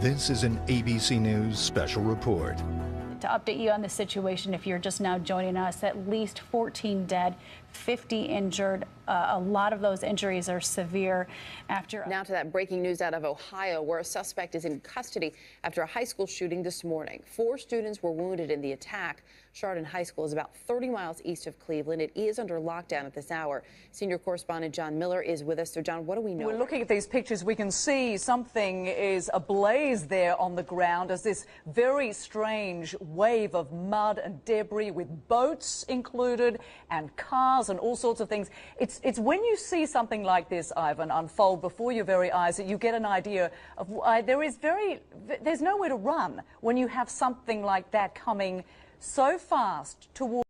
This is an ABC News special report. To update you on the situation, if you're just now joining us, at least 14 dead, 50 injured. A lot of those injuries are severe. Now to that breaking news out of Ohio, where a suspect is in custody after a high school shooting this morning. 4 students were wounded in the attack. Chardon High School is about 30 miles east of Cleveland. It is under lockdown at this hour. Senior correspondent John Miller is with us. So, John, what do we know? We're looking at these pictures. We can see something is ablaze there on the ground as this very strange wave of mud and debris with boats included and cars and all sorts of things. It's when you see something like this, Ivan, unfold before your very eyes that you get an idea of there's nowhere to run when you have something like that coming so fast towards.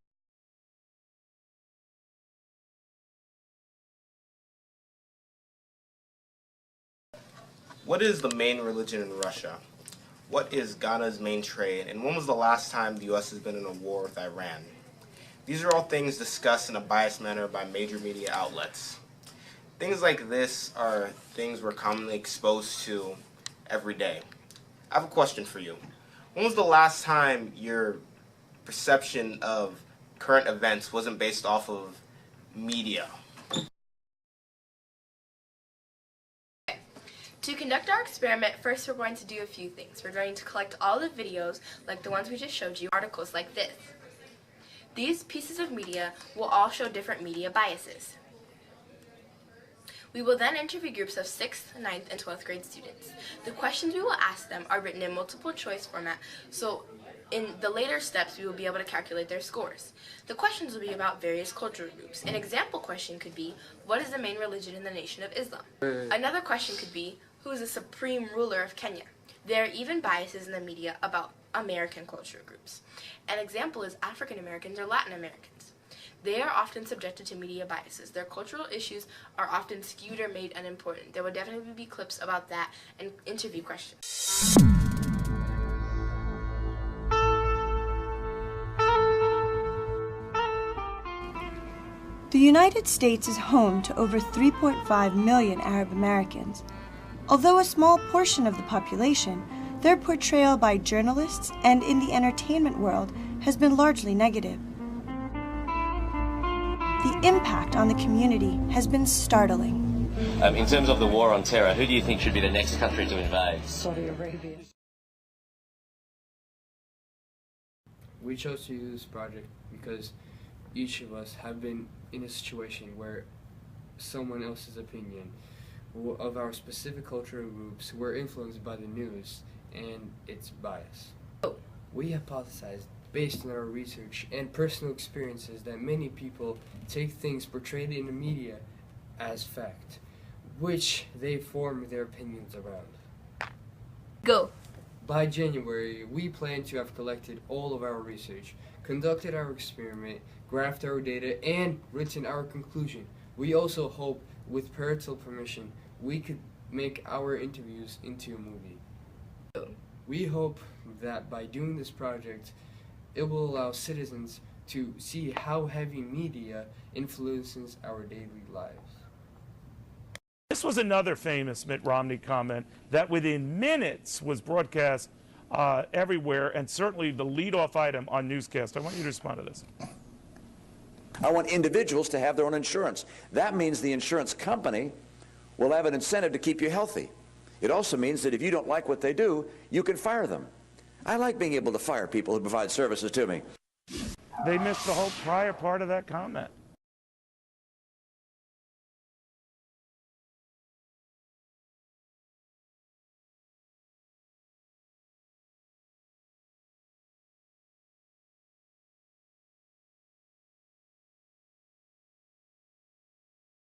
What is the main religion in Russia? What is Ghana's main trade? And when was the last time the U.S. has been in a war with Iran? These are all things discussed in a biased manner by major media outlets. Things like this are things we're commonly exposed to every day. I have a question for you. When was the last time your perception of current events wasn't based off of media? To conduct our experiment, first we're going to do a few things. We're going to collect all the videos, like the ones we just showed you, articles like this. These pieces of media will all show different media biases. We will then interview groups of 6th, 9th, and 12th grade students. The questions we will ask them are written in multiple choice format, so in the later steps we will be able to calculate their scores. The questions will be about various cultural groups. An example question could be, what is the main religion in the Nation of Islam? Another question could be, who is the supreme ruler of Kenya? There are even biases in the media about American cultural groups. An example is African Americans or Latin Americans. They are often subjected to media biases. Their cultural issues are often skewed or made unimportant. There will definitely be clips about that and interview questions. The United States is home to over 3.5 million Arab Americans. Although a small portion of the population, their portrayal by journalists and in the entertainment world has been largely negative. The impact on the community has been startling. In terms of the war on terror, who do you think should be the next country to invade? Saudi Arabia. We chose to do this project because each of us have been in a situation where someone else's opinion of our specific cultural groups were influenced by the news and its bias. We hypothesized, based on our research and personal experiences, that many people take things portrayed in the media as fact, which they form their opinions around. Go! By January, we plan to have collected all of our research, conducted our experiment, graphed our data, and written our conclusion. We also hope, with parental permission, we could make our interviews into a movie. We hope that by doing this project, it will allow citizens to see how heavy media influences our daily lives. This was another famous Mitt Romney comment that within minutes was broadcast everywhere, and certainly the lead-off item on newscast. I want you to respond to this. I want individuals to have their own insurance. That means the insurance company will have an incentive to keep you healthy. It also means that if you don't like what they do, you can fire them. I like being able to fire people who provide services to me. They missed the whole prior part of that comment.